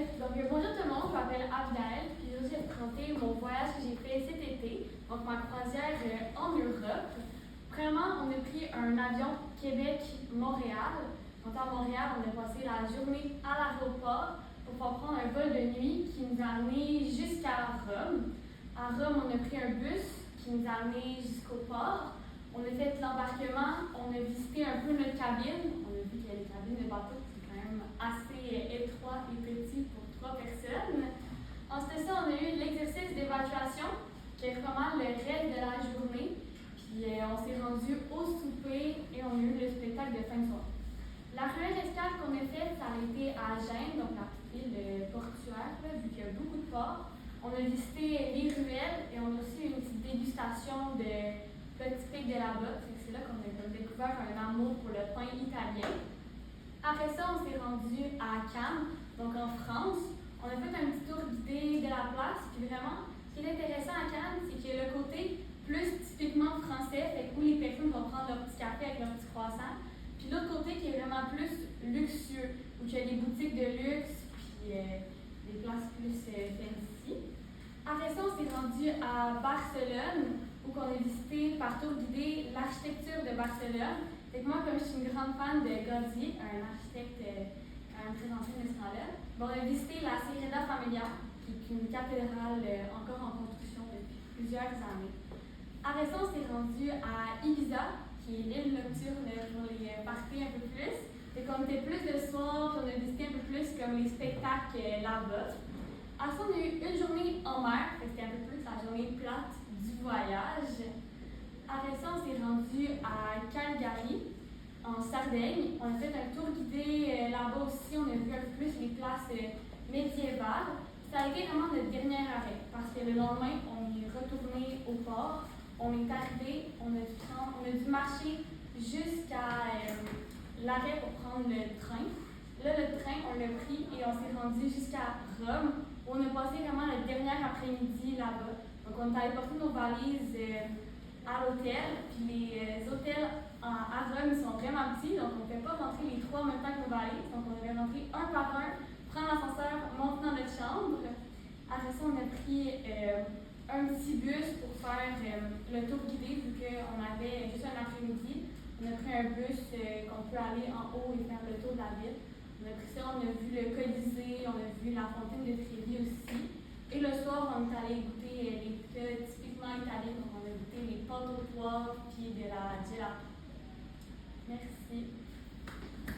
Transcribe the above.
Bonjour tout le monde, je m'appelle Abigail, puis je vais vous présenter mon voyage que j'ai fait cet été, donc ma croisière en Europe. Premièrement, on a pris un avion Québec-Montréal. Donc à Montréal, on a passé la journée à l'aéroport pour pouvoir prendre un vol de nuit qui nous a amené jusqu'à Rome. À Rome, on a pris un bus qui nous a amené jusqu'au port. On a fait l'embarquement, on a visité un peu notre cabine. On a vu que les cabines de bateau assez étroit et petit pour 3 personnes. Ensuite de ça, on a eu l'exercice d'évacuation, qui est vraiment le reste de la journée. Puis on s'est rendu au souper et on a eu le spectacle de fin de soirée. La première escale qu'on a faite, ça a été à Gênes, donc la petite ville portuaire, vu qu'il y a beaucoup de ports. On a visité les ruelles et on a aussi eu une petite dégustation de petits pics de la botte. C'est là qu'on a découvert un amour pour le pain italien. Après ça, on s'est rendu à Cannes, donc en France. On a fait un petit tour guidé de la place. Puis vraiment, ce qui est intéressant à Cannes, c'est qu'il y a le côté plus typiquement français, fait où les personnes vont prendre leur petit café avec leur petit croissant. Puis l'autre côté qui est vraiment plus luxueux, où il y a des boutiques de luxe, puis des places plus fancy. Après ça, on s'est rendu à Barcelone, où on a visité par tour guidé l'architecture de Barcelone. Fait que moi, comme je suis une grande fan de Gaudi, un architecte quand même très ancien de ce temps-là, on a visité la Sagrada Familia, qui est une cathédrale encore en construction depuis plusieurs années. Après ça, on s'est rendu à Ibiza, qui est l'île nocturne pour les parties un peu plus. Fait qu'on était plus de soir, puis on a visité un peu plus comme les spectacles là-bas. Après ça, on a eu une journée en mer, c'était un peu plus la journée plate du voyage. Après ça, on s'est rendu à Cagliari, en Sardaigne. On a fait un tour guidé là-bas aussi. On a vu un peu plus les places médiévales. Ça a été vraiment notre dernier arrêt parce que le lendemain, on est retourné au port. On est arrivé, on a dû marcher jusqu'à l'arrêt pour prendre le train. Là, le train, on l'a pris et on s'est rendu jusqu'à Rome. On a passé vraiment le dernier après-midi là-bas. Donc, on est allé porter nos valises à l'hôtel. Puis les hôtels à Rome sont vraiment petits, donc on ne peut pas rentrer les 3 en même temps que nos valises. Donc, on devait rentrer un par un, prendre l'ascenseur, monter dans notre chambre. Après ça, on a pris un petit bus pour faire le tour guidé, vu qu'on avait juste un après-midi. On a pris un bus qu'on peut aller en haut et faire le tour de la ville. On a pris ça, on a vu le Colisée, on a vu la fontaine de Trévi aussi. Et le soir, on est allé goûter les plats typiquement italiens. Donc, on a goûté les pâtes aux poivres puis de la gelato. Merci.